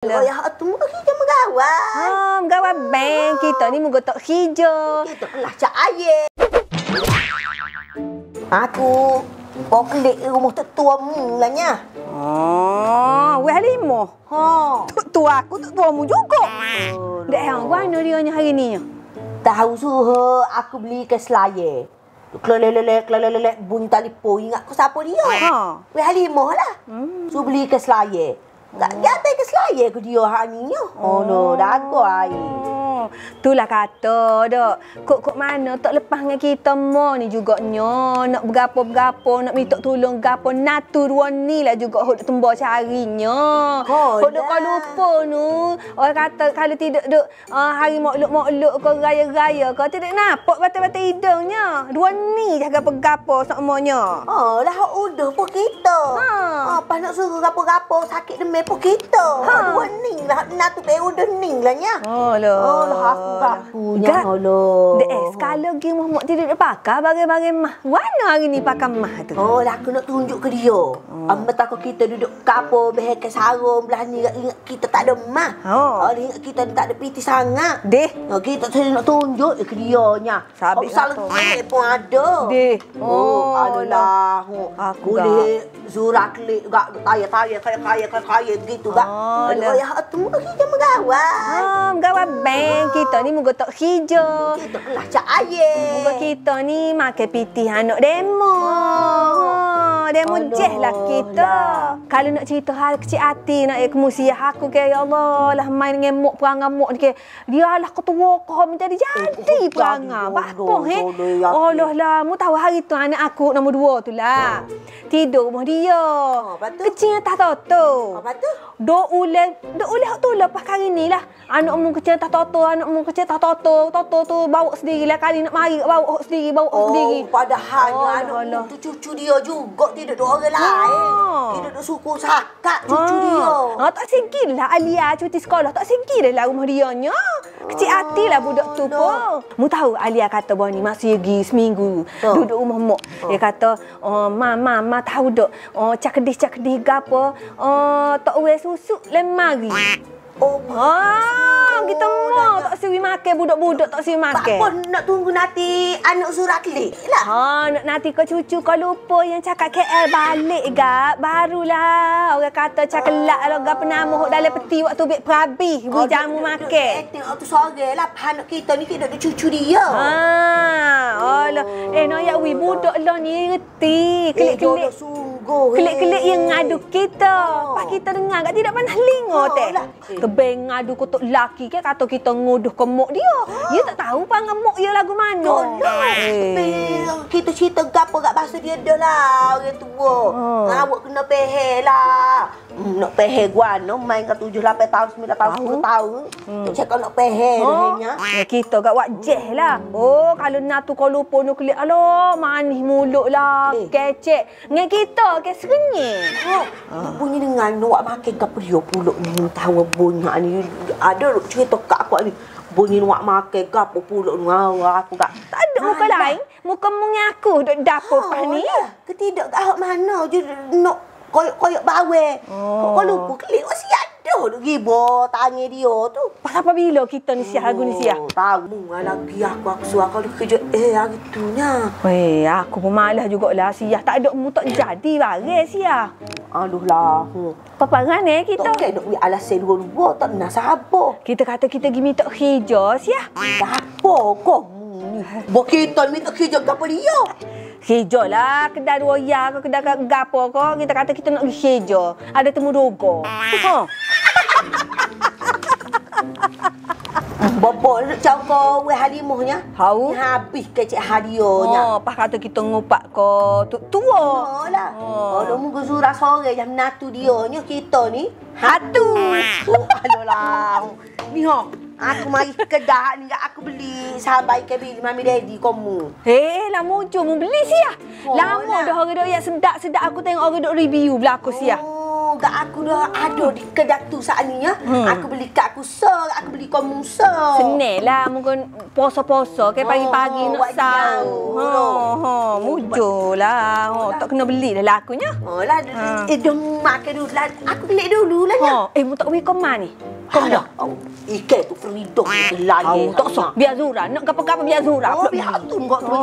Ya, tu muka hijau megawai. Megawai bank kita ni muka tak hijau. Kita kelah cak air. Aku bawa kelik rumah tetua mulanya. Weh Halimah. Tu aku tuamu juga. Dek hang mana dia hari ni? Tahu suruh aku beli ke Selayar. Kelelelek bunyi telefon. Ingat aku siapa dia? Weh Halimah lah. Suruh beli ke Selayar. Tak jatuh ke Selayar ke dia hari ni. Oh no, dago air. Itulah kata dak. Kok mana tak lepas dengan kita mo ni juganya. Nak bergapo-bergapo, nak minta tolong gapo natu dua ni lah juga hok tembak carinya. Hok dok kau lupa nu. Orang kata kalau tidak duk hari makluk-makluk ke raya-raya ke tidak nampak batal-batal hidungnya. Dua ni jaga gapo semuanya. Oh, lah udah pun kita. Pas nak suruh gapo-gapo sakit demam pun kita. Dua ni lah natu pe udah ni lah nya. Aku sekali lagi Muhammad tidak pakai bagai-bagai mah. Mana hari ni pakai mah tu? Oh, lah aku nak tunjuk ke dia. Amba takut kita duduk kapo behek ke sarung belah ni ingat kita tak ada mah. Ingat kita tak ada piti sangat. Deh. Kita tadi nak tunjuk ke dia nya. Sabit salah pun ada. Deh. Adalah. Aku boleh zurak klik gak kaya begitu gak. Ya tu muka hijau megawai. Megawai bank kita ni muka tak hijau. Kita kelah cak air. Muka kita ni makan piti anak demo. Demo jeh lah kita. Kalau nak cerita hal kecil hati nak kemusiah aku ke ya Allah lah main ngemuk perangai muk ni ke. Dia lah ketua kau menjadi perangai. Bapa Allah lah mu tahu hari tu anak aku nombor 2 tu lah. Tidur rumah dia. Kecil tak tahu. Apa tu? Dok uleh hak tu lepas kali ni lah. Anak mu kecil tak tahu, anak mu kecil tak tahu. Toto tu bawa sendiri lah kali nak mari bawa sendiri, sendiri. Padahal anak tu cucu dia juga tidak ada orang lain. Tidak ada suku sakat cucu dia. Tak singkir lah Alia cuti sekolah. Tak singkir lah rumah dia nya. Kecil hati lah budak tu pun. Mu tahu Alia kata bawa ni masih pergi seminggu. Duduk rumah mak. Dia kata, Mama tahu dok. Cak-kedih gapo. Tak uwe susuk lemari. Kita mau tak siwi makan budak-budak tak siwi makan. Tak pun nak tunggu nanti anak surat klik lah. Nak nanti kau cucu kau lupa yang cakap KL balik gak. Barulah orang kata cakelak lah gak penama hok dalam peti waktu bik perabi bui jamu makan. Tengok tu sore lah anak kita ni tidak ada cucu dia. Allah. Noyak wi budak lah ni reti. Kelik-kelik. Kelik-kelik yang ngadu kita. Pas kita dengar gak tidak pernah lingo teh. Kebeng ngadu kotok laki ke kata kita nguduh ke mok dia. Dia tak tahu pangan mok dia lagu mana. Kita cerita gapo gak bahasa dia dah lah orang tua. Awak kena pehe lah. Nak pehe guano main ke 7 8 tahun 9 tahun 10 tahun. Cakap nak pehe dah. Kita gak wajah lah. Kalau nak tu kau lupa nak kelik. Aloh manis mulut lah. Kecek. Dengan kita ke serenyih. Bunyi dengan awak makan ke dia pulak ni tahu bunyi ni. Ada cerita kat aku ni. Bunyi awak makan ke apa pulak ni. Aku tak ada muka lain. Muka mungi aku duk dapur pas ni. Ketidak kat mana je nak koyok bawel. Kau lupa kelik wasi ada duk gibo tanya dia tu. Pas apa bila kita ni siah lagu ni siah? Tahu lagi aku suruh kau kerja hari tunya. Weh, aku pun malas jugalah siah. Tak ada mu tak jadi barang siah. Aduh lah. Paparan kita. Tak nak alasan dua-dua tak nak sabar. Kita kata kita pergi minta hijau siah. Apa kau? Bo kita minta hijau gapo dia? Hijau lah, kedai roya ke kedai gapo ke. Kita kata kita nak pergi hijau. Ada temu dogo. Bobol cakap Weh Halimahnya. Tahu? Habis kecik hadiahnya. Pas kata kita ngupak ke tua. Lah. Kalau muka surah sore jam natu dianya kita ni hatu. Alah. Ni aku mari kedai ni aku beli sahabat ke beli mami daddy kamu. Lah muncul mu beli siah. Lama dah orang dok yang sedap-sedap aku tengok orang dok review belako siah. gak aku dah ada di kedai tu saat ni ya. Aku beli kat aku aku beli kau musa. Senang lah mungkin poso-poso ke pagi-pagi nak sahur. Mujur lah. Tak kena beli dah lakunya. Lah, dah makan dulu lah. Aku beli dulu lah ya. Mu tak pergi koma ni? Koma. Ikan tu freedom tu lain. Tak sah. Biar Zura. Nak apa-apa biar Zura. Biar tu kau pergi.